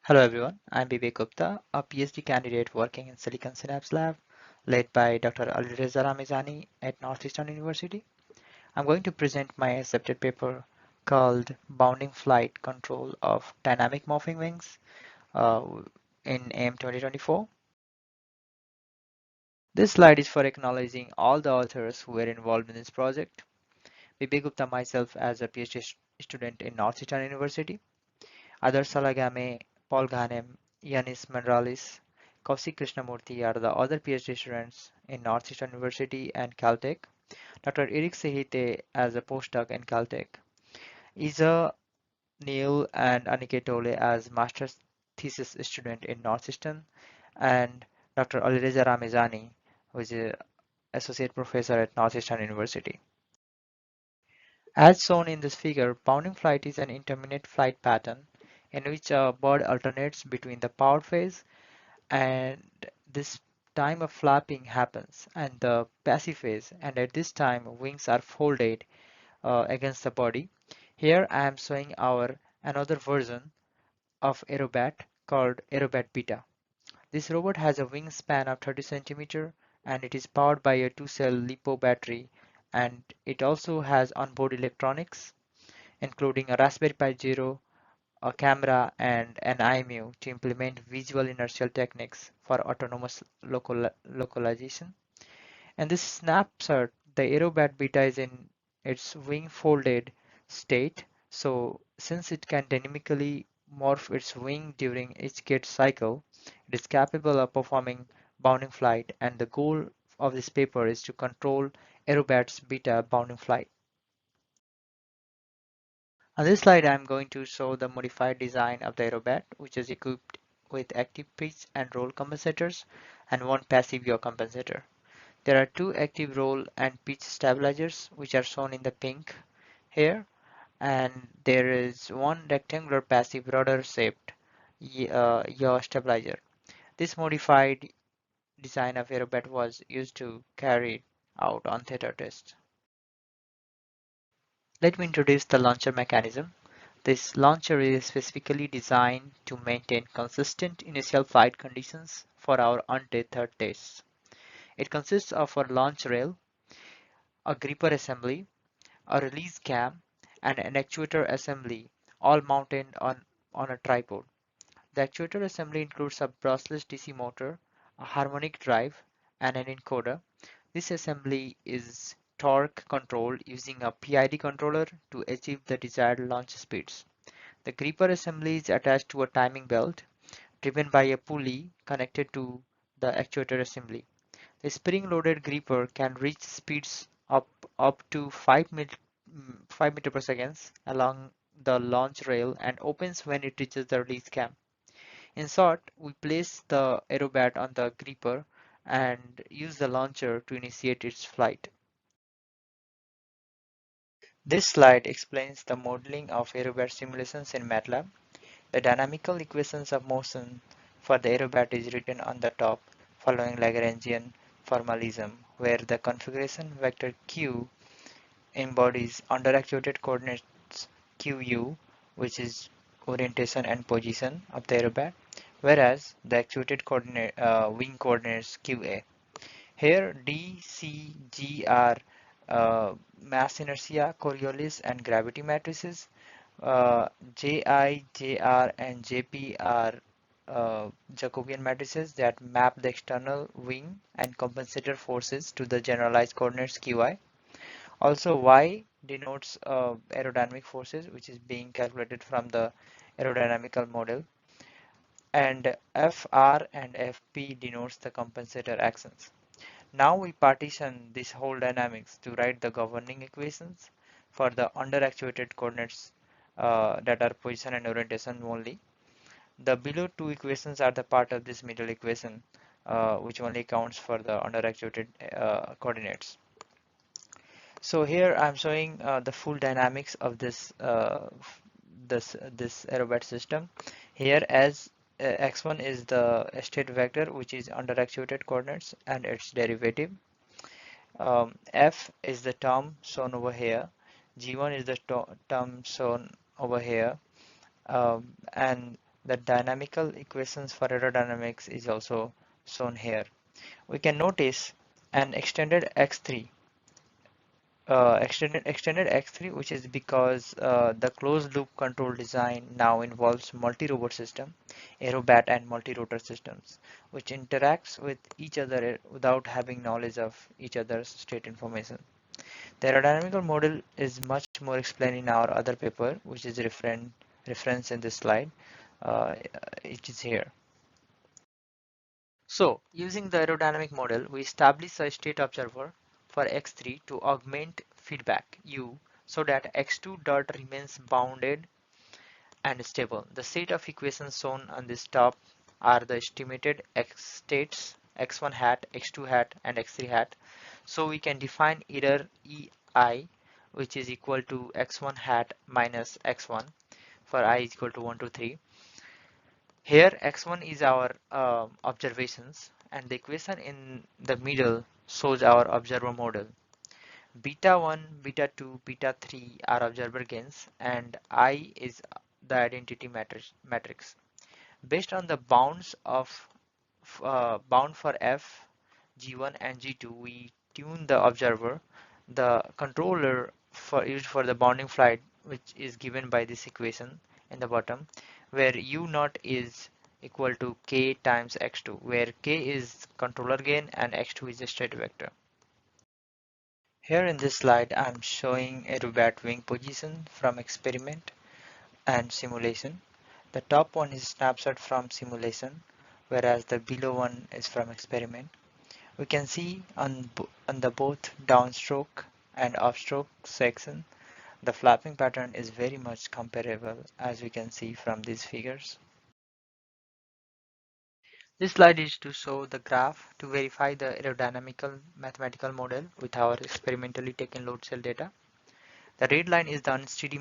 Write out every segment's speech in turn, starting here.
Hello everyone, I'm Vivek Gupta, a PhD candidate working in Silicon Synapse Lab, led by Dr. Alireza Ramezani at Northeastern University. I'm going to present my accepted paper called Bounding Flight Control of Dynamic Morphing Wings uh, in AM 2024. This slide is for acknowledging all the authors who were involved in this project. Vivek Gupta myself as a PhD student in Northeastern University. Others Salagame, Paul Ghanem, Yanis Mandralis, Kaushik Krishnamurthy are the other PhD students in Northeastern University and Caltech. Dr. Eric Sehite as a postdoc in Caltech. Isa, Neil, and Aniket Tole as master's thesis student in Northeastern, and Dr. Alireza Ramezani, who is an associate professor at Northeastern University. As shown in this figure, bounding flight is an intermittent flight pattern in which a bird alternates between the powered phase and this time of flapping happens and the passive phase, and at this time wings are folded against the body. Here I am showing our another version of Aerobat called Aerobat Beta. This robot has a wingspan of 30 centimeter and it is powered by a 2-cell LiPo battery, and it also has onboard electronics including a Raspberry Pi Zero, a camera, and an IMU to implement visual inertial techniques for autonomous localization. And this snapshot, the Aerobat Beta is in its wing folded state. So since it can dynamically morph its wing during each gait cycle, it is capable of performing bounding flight, and the goal of this paper is to control Aerobat's beta bounding flight. On this slide, I'm going to show the modified design of the Aerobat, which is equipped with active pitch and roll compensators and one passive yaw compensator. There are two active roll and pitch stabilizers, which are shown in the pink here, and there is one rectangular passive rudder-shaped yaw stabilizer. This modified design of Aerobat was used to carry out on theta tests. Let me introduce the launcher mechanism. This launcher is specifically designed to maintain consistent initial flight conditions for our untethered tests. It consists of a launch rail, a gripper assembly, a release cam, and an actuator assembly, all mounted on a tripod. The actuator assembly includes a brushless DC motor, a harmonic drive, and an encoder. This assembly is torque controlled using a PID controller to achieve the desired launch speeds. The gripper assembly is attached to a timing belt driven by a pulley connected to the actuator assembly. The spring-loaded gripper can reach speeds up to 5 meter per second along the launch rail and opens when it reaches the release cam. In short, we place the Aerobat on the gripper and use the launcher to initiate its flight. This slide explains the modeling of Aerobat simulations in MATLAB. The dynamical equations of motion for the Aerobat is written on the top following Lagrangian formalism, where the configuration vector Q embodies underactuated coordinates Qu, which is orientation and position of the Aerobat, whereas the actuated wing coordinates Qa. Here D, C, G are mass inertia, Coriolis, and gravity matrices. Ji, Jr, and Jp are Jacobian matrices that map the external wing and compensator forces to the generalized coordinates Qi. Also, Y denotes aerodynamic forces, which is being calculated from the aerodynamical model, and Fr and Fp denotes the compensator actions. Now we partition this whole dynamics to write the governing equations for the underactuated coordinates that are position and orientation only. The below two equations are the part of this middle equation, which only counts for the underactuated coordinates. So here I'm showing the full dynamics of this Aerobat system. Here, as x1 is the state vector, which is underactuated coordinates and its derivative. F is the term shown over here. G1 is the term shown over here. And The dynamical equations for aerodynamics is also shown here. We can notice an extended X3, which is because the closed loop control design now involves multi-robot system, Aerobat and multi-rotor systems, which interacts with each other without having knowledge of each other's state information. The aerodynamical model is much more explained in our other paper, which is referenced in this slide. It is here. So, using the aerodynamic model, we establish a state observer for x3 to augment feedback u so that x2 dot remains bounded and stable. The set of equations shown on this top are the estimated x states x1 hat, x2 hat, and x3 hat. So we can define either ei, which is equal to x1 hat minus x1 for I is equal to 1 to 3. Here x1 is our observations, and the equation in the middle shows our observer model. Beta 1, beta 2, beta 3 are observer gains, and I is the identity matrix. Based on the bounds of bound for f, g1 and g2, we tune the observer. The controller for used for the bounding flight, which is given by this equation in the bottom, where u naught is equal to k times x2, where k is controller gain and x2 is the state vector. Here in this slide, I'm showing Aerobat wing position from experiment and simulation. The top one is snapshot from simulation, whereas the below one is from experiment. We can see on the both downstroke and upstroke section, the flapping pattern is very much comparable, as we can see from these figures. This slide is to show the graph to verify the aerodynamical mathematical model with our experimentally taken load cell data. The red line is the unsteady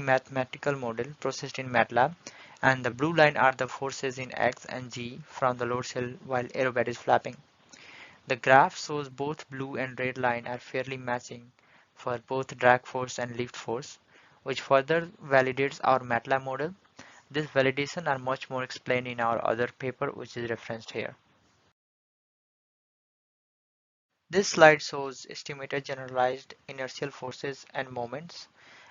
mathematical model processed in MATLAB, and the blue line are the forces in X and G from the load cell while Aerobat is flapping. The graph shows both blue and red line are fairly matching for both drag force and lift force, which further validates our MATLAB model. This validation are much more explained in our other paper, which is referenced here. This slide shows estimated generalized inertial forces and moments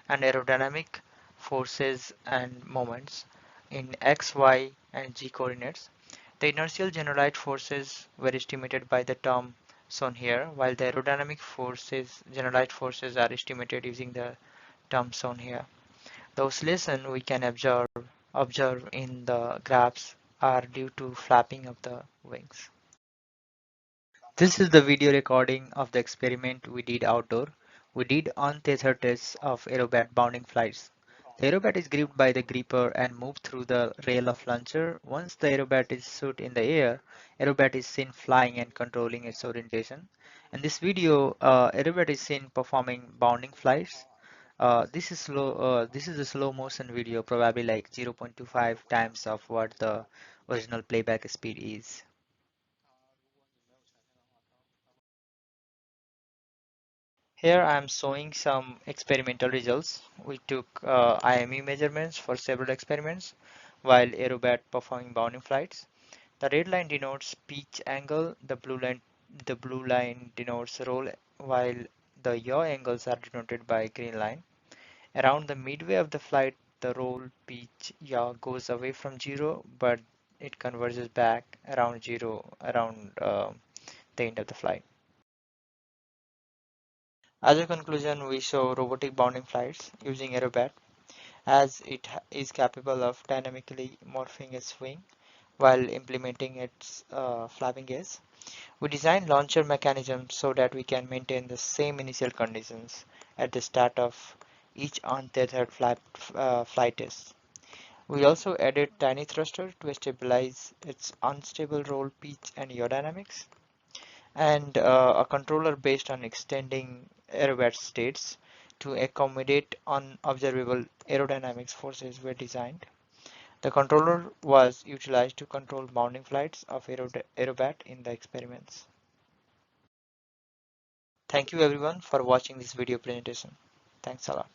and aerodynamic forces and moments in x, y, and z coordinates. The inertial generalized forces were estimated by the term shown here, while the aerodynamic forces, generalized forces, are estimated using the term shown here. The oscillation we can observe in the graphs are due to flapping of the wings. This is the video recording of the experiment we did outdoor. We did untethered tests of Aerobat bounding flights. The Aerobat is gripped by the gripper and moved through the rail of launcher. Once the Aerobat is shoot in the air, Aerobat is seen flying and controlling its orientation. In this video, Aerobat is seen performing bounding flights. This is slow. This is a slow motion video, probably like 0.25 times of what the original playback speed is. Here I am showing some experimental results. We took IME measurements for several experiments while Aerobat performing bounding flights. The red line denotes pitch angle, the blue line denotes roll, while the yaw angles are denoted by green line. Around the midway of the flight, the roll, pitch, yaw goes away from zero, but it converges back around zero around the end of the flight. As a conclusion, we show robotic bounding flights using Aerobat as it is capable of dynamically morphing its wing while implementing its flapping gaze. We design launcher mechanisms so that we can maintain the same initial conditions at the start of each untethered flight test. We also added tiny thruster to stabilize its unstable roll, pitch, and yaw dynamics, and a controller based on extending Aerobat states to accommodate unobservable aerodynamics forces were designed. The controller was utilized to control bounding flights of Aerobat in the experiments. Thank you everyone for watching this video presentation. Thanks a lot.